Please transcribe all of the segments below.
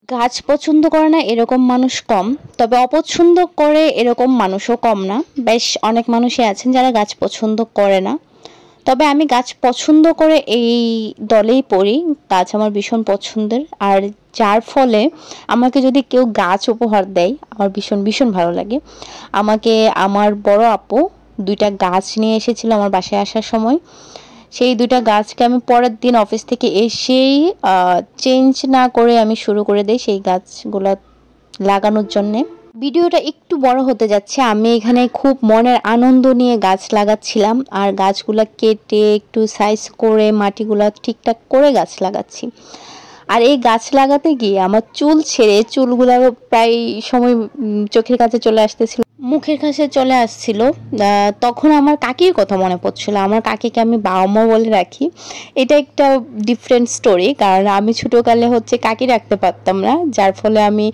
গাছ পছন্দ করে না এরকম মানুষ কম, তবে অপছন্দ করে এরকম মানুষও কম না। বেশ অনেক মানুষই আছেন যারা গাছ পছন্দ করে না, তবে আমি গাছ পছন্দ করে এই দলেই পড়ি। গাছ আমার ভীষণ পছন্দের, আর যার ফলে আমাকে যদি কেউ গাছ উপহার দেয় আমার ভীষণ ভীষণ ভালো লাগে। আমাকে আমার বড় আপু 2টা গাছ নিয়ে এসেছিল আমার বাসায় আসার সময়। সেই 2টা গাছকে আমি পরের দিন অফিস থেকে এসেই চেঞ্জ না করে আমি শুরু করে দেই সেই গাছগুলো লাগানোর জন্যে। ভিডিওটা একটু বড় হতে যাচ্ছে, আমি এখানে খুব মনের আনন্দ নিয়ে গাছ লাগাচ্ছিলাম, আর গাছগুলা কেটে একটু সাইজ করে মাটিগুলা ঠিকঠাক করে গাছ লাগাচ্ছি। আর এই গাছ লাগাতে গিয়ে আমার চুল ছেড়ে চুলগুলা প্রায় সময় চোখের কাছে চলে আসতেছিল, মুখের কাছে চলে আসছিল। তখন আমার কাকির কথা মনে পড়ছিল। আমার কাকিকে আমি বাবা মা বলে রাখি। এটা একটা ডিফারেন্ট স্টোরি, কারণ আমি ছোটোকালে কাকি রাখতে পারতাম না, যার ফলে আমি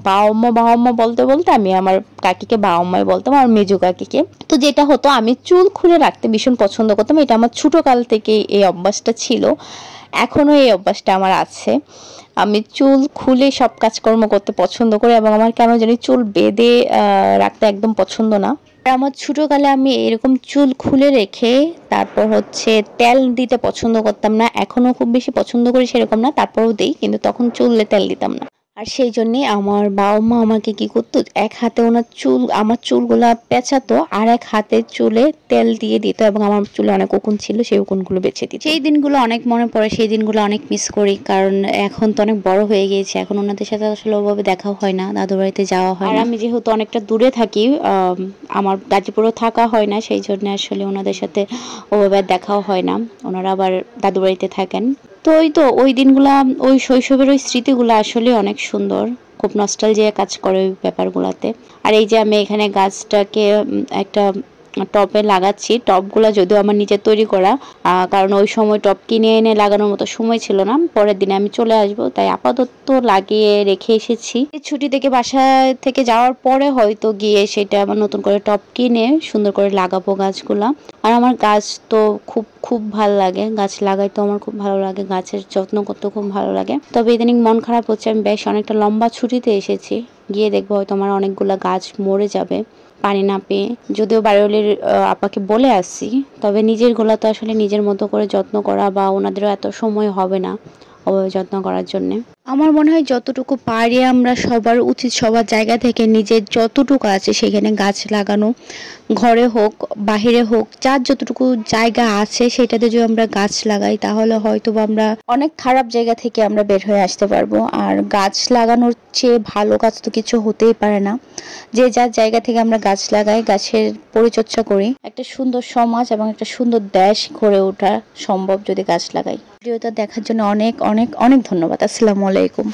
বাবা মা বলতে বলতে আমি আমার কাকিকে বাবা মাই বলতাম, আর মেজো কাকিকে। তো যেটা হতো, আমি চুল খুলে রাখতে ভীষণ পছন্দ করতাম। এটা আমার ছোটোকাল থেকে এই অভ্যাসটা ছিল, এখনো এই অভ্যাসটা আমার আছে। আমি চুল খুলে সব কাজকর্ম করতে পছন্দ করি, এবং আমার কেন জানি চুল বেঁধে রাখতে একদম পছন্দ না। আমার ছোটকালে আমি এরকম চুল খুলে রেখে তারপর তেল দিতে পছন্দ করতাম না। এখনো খুব বেশি পছন্দ করি সেরকম না, তারপরেও দেই, কিন্তু তখন চুলে তেল দিতাম না। আর সেই জন্যে আমার বাবা মা আমাকে কি করতো, এক হাতে আমার চুলগুলা পেঁচাতো, আর এক হাতে চুলে তেল দিয়ে দিত, এবং আমার চুলে অনেক উকুন ছিল, সেই উকুনগুলো বেছে দিত। সেই দিনগুলো অনেক মনে পড়ে, সেই দিনগুলো অনেক মিস করি, কারণ এখন তো অনেক বড় হয়ে গিয়েছে, এখন ওনাদের সাথে আসলে ওভাবে দেখাও হয় না, দাদুর বাড়িতে যাওয়া হয় না। আর আমি যেহেতু অনেকটা দূরে থাকি, আমার গাজীপুরেও থাকা হয় না, সেই জন্য আসলে ওনাদের সাথে ওভাবে দেখাও হয় না। ওনারা আবার দাদুর বাড়িতে থাকেন। তো ওই দিনগুলা, ওই শৈশবের ওই স্মৃতিগুলো আসলে অনেক সুন্দর, খুব নস্টালজিয়া কাজ করে ওই ব্যাপারগুলোতে। আর এই যে আমি এখানে গাছটাকে একটা টবে লাগাচ্ছি। টবগুলা যদিও আমার নিজের তৈরি করা, কারণ ওই সময় টব কিনে এনে লাগানোর মতো সময় ছিল না। পরের দিনে আমি চলে আসব, তাই আপাতত লাগিয়ে রেখে এসেছি। ছুটি থেকে বাসা থেকে যাওয়ার পরে হয়তো গিয়ে সেটা আবার নতুন করে টব কিনে সুন্দর করে লাগাবো গাছগুলা। আর আমার গাছ তো খুব খুব ভালো লাগে, গাছ লাগাইতে আমার খুব ভালো লাগে, গাছের যত্ন করতে খুব ভালো লাগে। তবে ইদানিং মন খারাপ হচ্ছে, আমি বেশ অনেকটা লম্বা ছুটিতে এসেছি, গিয়ে দেখবো হয়তো আমার অনেকগুলা গাছ মরে যাবে পানি না পেয়ে। যদিও বাড়িওয়ালির আপাকে বলে আসছি, তবে নিজের গোলা তো আসলে নিজের মতো করে যত্ন করা, বা ওনাদেরও এত সময় হবে না ওভাবে যত্ন করার জন্যে। আমার মনে হয় যতটুকু পারি আমরা সবার উচিত সবার জায়গা থেকে নিজের যতটুকু আছে সেখানে গাছ লাগানো। ঘরে হোক বাহিরে হোক, যার যতটুকু জায়গা আছে সেটাতে যদি আমরা গাছ লাগাই, তাহলে হয়তো আমরা অনেক খারাপ জায়গা থেকে আমরা বের হয়ে আসতে পারবো। আর গাছ লাগানোর চেয়ে ভালো কাজ তো কিছু হতেই পারে না। যে যার জায়গা থেকে আমরা গাছ লাগাই, গাছের পরিচর্যা করি, একটা সুন্দর সমাজ এবং একটা সুন্দর দেশ গড়ে ওঠা সম্ভব যদি গাছ লাগাই। ভিডিওটা দেখার জন্য অনেক অনেক অনেক ধন্যবাদ। আসসালামু আলাইকুম।